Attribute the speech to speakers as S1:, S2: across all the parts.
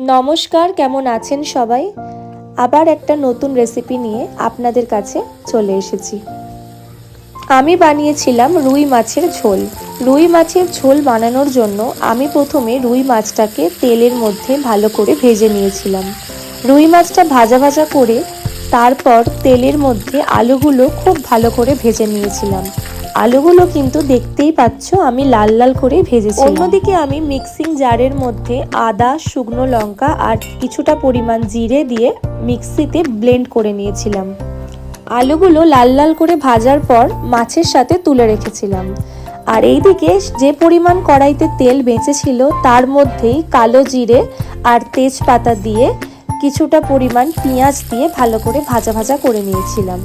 S1: নমস্কার, কেমন আছেন সবাই? আবার একটা নতুন রেসিপি নিয়ে আপনাদের কাছে চলে এসেছি। আমি বানিয়েছিলাম রুই মাছের ঝোল। রুই মাছের ঝোল বানানোর জন্য আমি প্রথমে রুই মাছটাকে তেলের মধ্যে ভালো করে ভেজে নিয়েছিলাম। রুই মাছটা ভাজা ভাজা করে তারপর তেলের মধ্যে আলুগুলো খুব ভালো করে ভেজে নিয়েছিলাম। আলুগুলো কিন্তু দেখতেই পাচ্ছ আমি লাল লাল করে ভেজেছি। অন্যদিকে আমি মিক্সিং জারের মধ্যে আদা, শুকনো লঙ্কা আর কিছুটা পরিমাণ জিরে দিয়ে মিক্সিতে ব্লেন্ড করে নিয়েছিলাম। আলুগুলো লাল লাল করে ভাজার পর মাছের সাথে তুলে রেখেছিলাম। আর এইদিকে যে পরিমাণ কড়াইতে তেল বেঁচেছিল তার মধ্যেই কালো জিরে আর তেজপাতা দিয়ে কিছুটা পরিমাণ পেঁয়াজ দিয়ে ভালো করে ভাজা ভাজা করে নিয়েছিলাম।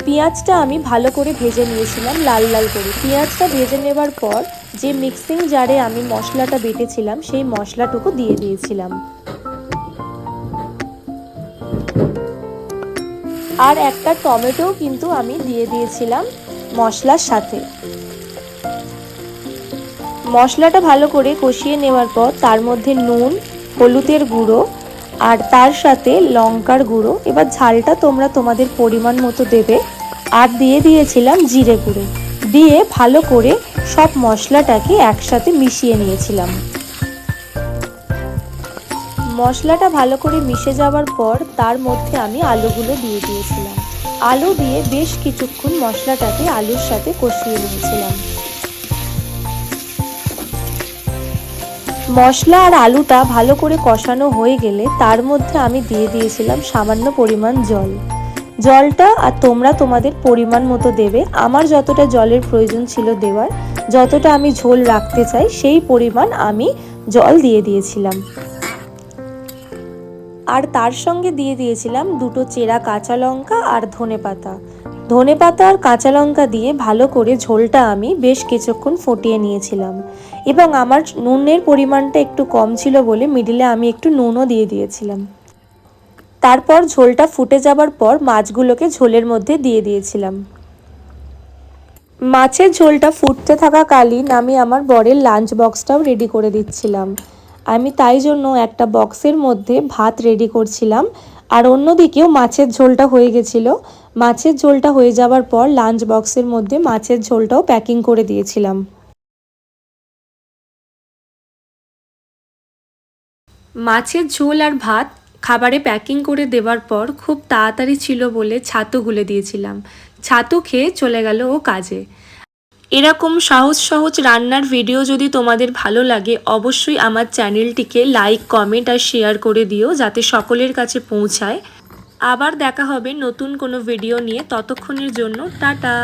S1: পেঁয়াজটা আমি ভালো করে ভেজে নিয়েছিলাম লাল লাল করে। পেঁয়াজটা ভেজে নেবার পর যে মিক্সিং জারে আমি মশলাটা বেটেছিলাম সেই মশলাটুকু দিয়ে দিয়েছিলাম। আর একটা টমেটো কিন্তু আমি দিয়ে দিয়েছিলাম মশলার সাথে। মশলাটা ভালো করে কষিয়ে নেওয়ার পর তার মধ্যে নুন, হলুদের গুঁড়ো আর তার সাথে লঙ্কার গুঁড়ো, এবার ঝালটা তোমরা তোমাদের পরিমাণ মতো দেবে, আর দিয়ে দিয়েছিলাম জিরে গুঁড়ো, দিয়ে ভালো করে সব মশলাটাকে একসাথে মিশিয়ে নিয়েছিলাম। মশলাটা ভালো করে মিশে যাওয়ার পর তার মধ্যে আমি আলুগুলো দিয়ে দিয়েছিলাম। আলু দিয়ে বেশ কিছুক্ষণ মশলাটাকে আলুর সাথে কষিয়ে নিয়েছিলাম। মশলা আর আলুটা ভালো করে কষানো হয়ে গেলে তার মধ্যে আমি দিয়ে দিয়েছিলাম সামান্য পরিমাণ জল। জলটা আর তোমরা তোমাদের পরিমাণ মতো দেবে। আমার যতটা জলের প্রয়োজন ছিল দেওয়ার, যতটা আমি ঝোল রাখতে চাই সেই পরিমাণ আমি জল দিয়ে দিয়েছিলাম। আর তার সঙ্গে দিয়ে দিয়েছিলাম দুটো চেরা কাঁচা লঙ্কা আর ধনেপাতা। ধনেপাতা আর কাঁচা লঙ্কা দিয়ে ভালো করে ঝোলটা আমি বেশ কিছুক্ষণ ফুটিয়ে নিয়েছিলাম। এবং আমার নুনের পরিমাণটা একটু কম ছিল বলে মিডিলে আমি একটু নুনও দিয়ে দিয়েছিলাম। তারপর ঝোলটা ফুটে যাবার পর মাছগুলোকে ঝোলের মধ্যে দিয়ে দিয়েছিলাম। মাছের ঝোলটা ফুটতে থাকাকালীন আমি আমার বরের লাঞ্চ বক্সটাও রেডি করে দিচ্ছিলাম। আমি তাই জন্য একটা বক্সের মধ্যে ভাত রেডি করছিলাম, আর অন্যদিকেও মাছের ঝোলটা হয়ে গেছিলো। মাছের ঝোলটা হয়ে যাওয়ার পর লাঞ্চ বক্সের মধ্যে মাছের ঝোলটাও প্যাকিং করে দিয়েছিলাম। মাছের ঝোল আর ভাত খাবারে প্যাকিং করে দেওয়ার পর খুব তাড়াতাড়ি ছিল বলে ছাতু গুলে দিয়েছিলাম। ছাতু খেয়ে চলে গেল ও কাজে। এরকম সহজ সহজ রান্নার ভিডিও যদি তোমাদের ভালো লাগে অবশ্যই আমার চ্যানেলটিকে লাইক, কমেন্ট আর শেয়ার করে দিও যাতে সকলের কাছে পৌঁছায়। আবার দেখা হবে নতুন কোনো ভিডিও নিয়ে, ততক্ষণের জন্য টাটা।